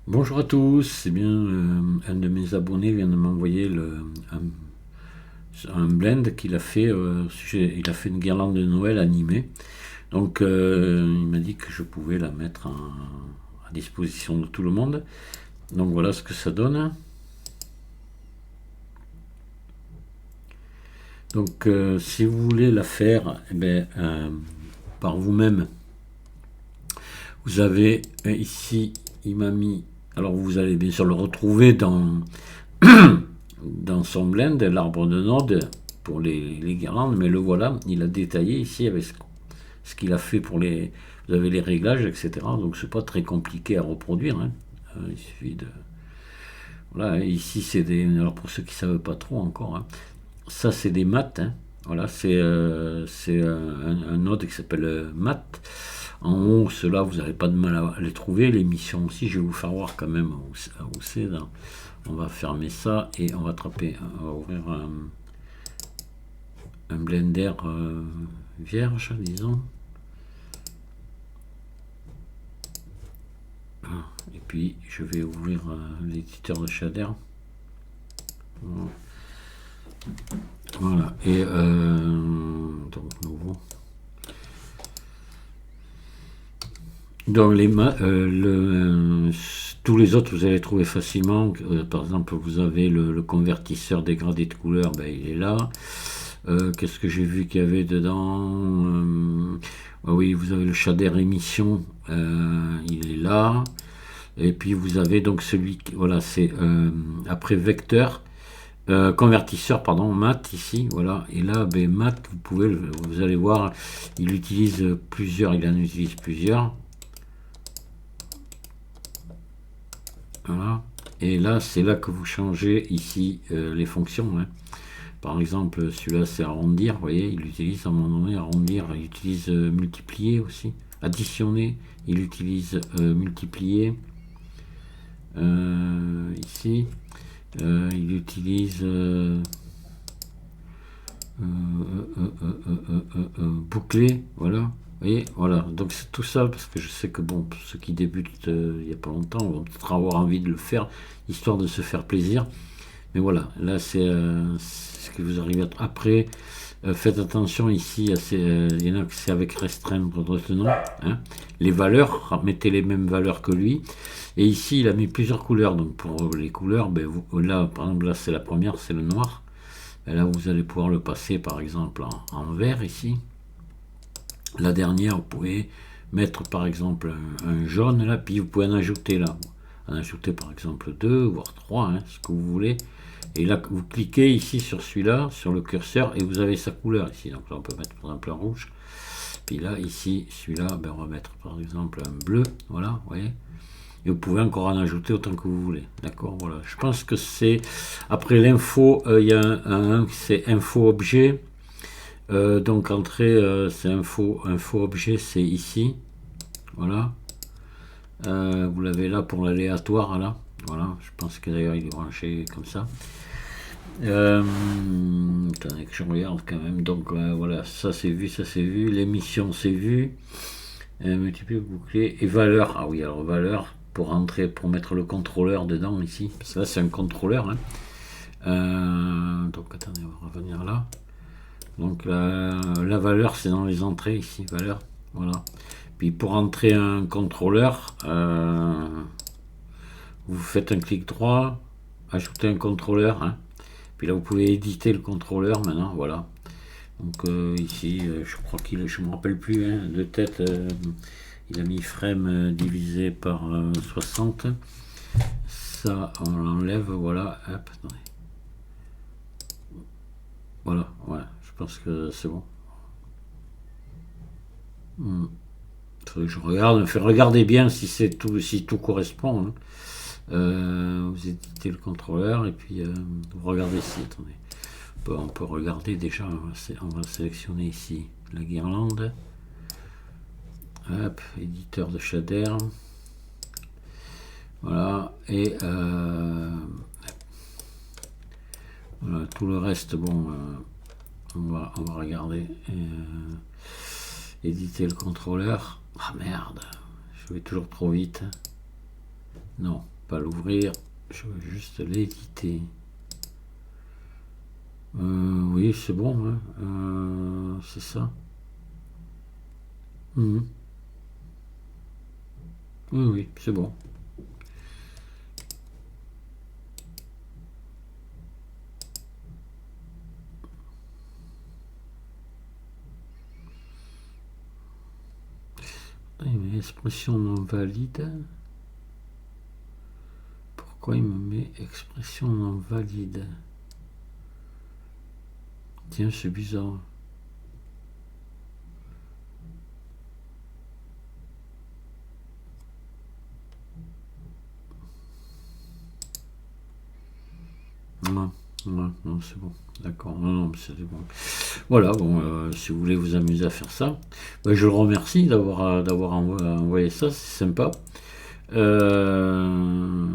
Bonjour à tous, c'est bien un de mes abonnés vient de m'envoyer un blend qu'il a fait, il a fait une guirlande de Noël animée. Donc il m'a dit que je pouvais la mettre à disposition de tout le monde. Donc voilà ce que ça donne. Donc si vous voulez la faire par vous-même, vous avez ici, il m'a mis, alors vous allez bien sûr le retrouver dans son blend, l'arbre de Node pour les guirlandes, mais le voilà, il a détaillé ici avec ce qu'il a fait pour les. Vous avez les réglages, etc. Donc c'est pas très compliqué à reproduire, hein. Il suffit de. Voilà, ici c'est des. Alors pour ceux qui savent pas trop encore, hein, ça c'est des maths, hein. Voilà, c'est un node qui s'appelle math. En haut, ceux-là, vous n'avez pas de mal à les trouver. Les missions aussi, je vais vous faire voir quand même où c'est. On va fermer ça et on va on va ouvrir un Blender vierge, disons. Et puis je vais ouvrir l'éditeur de shader. Voilà. Et donc nouveau. Donc tous les autres vous allez trouver facilement. Par exemple, vous avez le convertisseur dégradé de couleurs, ben, il est là. Qu'est-ce que j'ai vu qu'il y avait dedans? Oui, vous avez le shader émission, il est là. Et puis vous avez donc celui qui, voilà, c'est après vecteur, convertisseur, pardon, math ici, voilà. Et là, ben, math, vous allez voir, il utilise plusieurs, il en utilise plusieurs. Voilà. Et là, c'est là que vous changez ici les fonctions, hein. Par exemple, celui-là, c'est arrondir, vous voyez, il utilise à un moment donné arrondir, il utilise multiplier aussi, additionner, il utilise multiplier. Ici, il utilise boucler, voilà. Vous voyez, voilà. Donc c'est tout ça parce que je sais que bon, ceux qui débutent il n'y a pas longtemps vont peut-être avoir envie de le faire, histoire de se faire plaisir. Mais voilà, là c'est ce que vous arrivez à. Après, faites attention ici, il y en a que c'est avec restreindre retenant, hein. Les valeurs, mettez les mêmes valeurs que lui. Et ici, il a mis plusieurs couleurs. Donc pour les couleurs, ben, là, par exemple, là c'est la première, c'est le noir. Et là, vous allez pouvoir le passer, par exemple, en vert ici. La dernière, vous pouvez mettre, par exemple, un jaune là, puis vous pouvez en ajouter là. En ajouter, par exemple, 2, voire 3, hein, ce que vous voulez. Et là, vous cliquez ici sur celui-là, sur le curseur, et vous avez sa couleur ici. Donc là, on peut mettre, par exemple, un rouge. Puis là, ici, celui-là, ben, on va mettre, par exemple, un bleu. Voilà, vous voyez. Et vous pouvez encore en ajouter autant que vous voulez. D'accord, voilà. Je pense que c'est. Après l'info, il y a c'est info objet. Donc entrée, c'est info objet, c'est ici. Voilà. Vous l'avez là pour l'aléatoire, là. Voilà. Je pense que d'ailleurs il est branché comme ça. Attendez que je regarde quand même. Donc voilà, ça c'est vu, ça c'est vu. L'émission c'est vu. Multiplier, boucler. Et valeur. Ah oui, alors valeur pour entrer, pour mettre le contrôleur dedans ici. Parce que là c'est un contrôleur, hein. Donc attendez, on va revenir là. Donc la valeur c'est dans les entrées ici, valeur. Voilà. Puis pour entrer un contrôleur, vous faites un clic droit, ajouter un contrôleur, hein. Puis là vous pouvez éditer le contrôleur maintenant, voilà. Donc ici, je crois je me rappelle plus, hein, de tête, il a mis frame divisé par 60. Ça, on l'enlève, voilà, hop, attendez. Voilà, ouais, je pense que c'est bon. Faudrait que je regarde, regardez bien si tout correspond, hein. Vous éditez le contrôleur et puis vous regardez ici, attendez. On peut regarder déjà, on va sélectionner ici la guirlande. Hop, éditeur de shader. Voilà, et voilà, tout le reste, bon, on va regarder. Éditer le contrôleur. Ah merde, je vais toujours trop vite. Non, pas l'ouvrir, je veux juste l'éditer. Oui, c'est bon, hein. C'est ça. Mhm. Oui, oui, c'est bon. Mais expression non valide. Pourquoi il me met expression non valide? Tiens, c'est bizarre. Non, non, non, c'est bon. D'accord, non, non, c'est bon. Voilà, bon, si vous voulez vous amuser à faire ça, ben, je le remercie d'avoir envoyé ça, c'est sympa. Bon,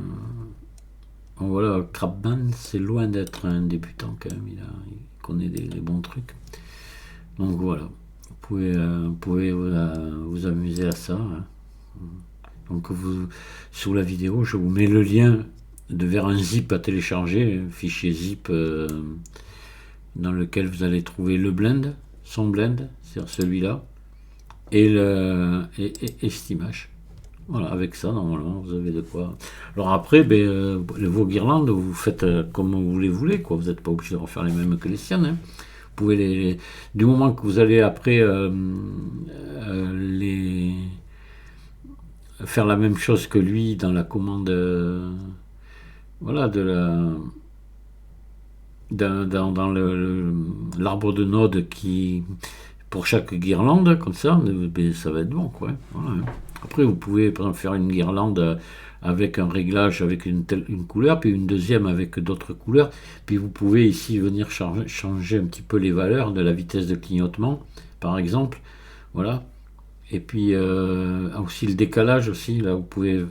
voilà, Crabman, c'est loin d'être un débutant quand même, il connaît des bons trucs. Donc voilà, vous pouvez vous amuser à ça, hein. Donc sous la vidéo, je vous mets le lien vers un zip à télécharger, un fichier zip dans lequel vous allez trouver le blend, son blend, c'est-à-dire celui-là, et cette image. Voilà, avec ça, normalement, vous avez de quoi. Alors après, vos guirlandes, vous faites comme vous les voulez, quoi. Vous n'êtes pas obligé de refaire les mêmes que les siennes, hein. Vous pouvez du moment que vous allez après les faire la même chose que lui dans la commande, voilà, dans l'arbre de nodes qui pour chaque guirlande comme ça, ça va être bon, quoi. Voilà. Après, vous pouvez par exemple faire une guirlande avec un réglage avec une couleur, puis une deuxième avec d'autres couleurs. Puis vous pouvez ici venir changer un petit peu les valeurs de la vitesse de clignotement, par exemple. Voilà. Et puis aussi le décalage aussi, là vous pouvez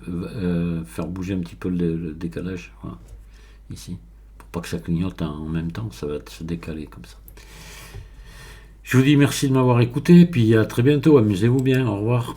faire bouger un petit peu le décalage, voilà, ici. Pour pas que ça clignote en même temps, ça va se décaler comme ça. Je vous dis merci de m'avoir écouté, puis à très bientôt, amusez-vous bien, au revoir.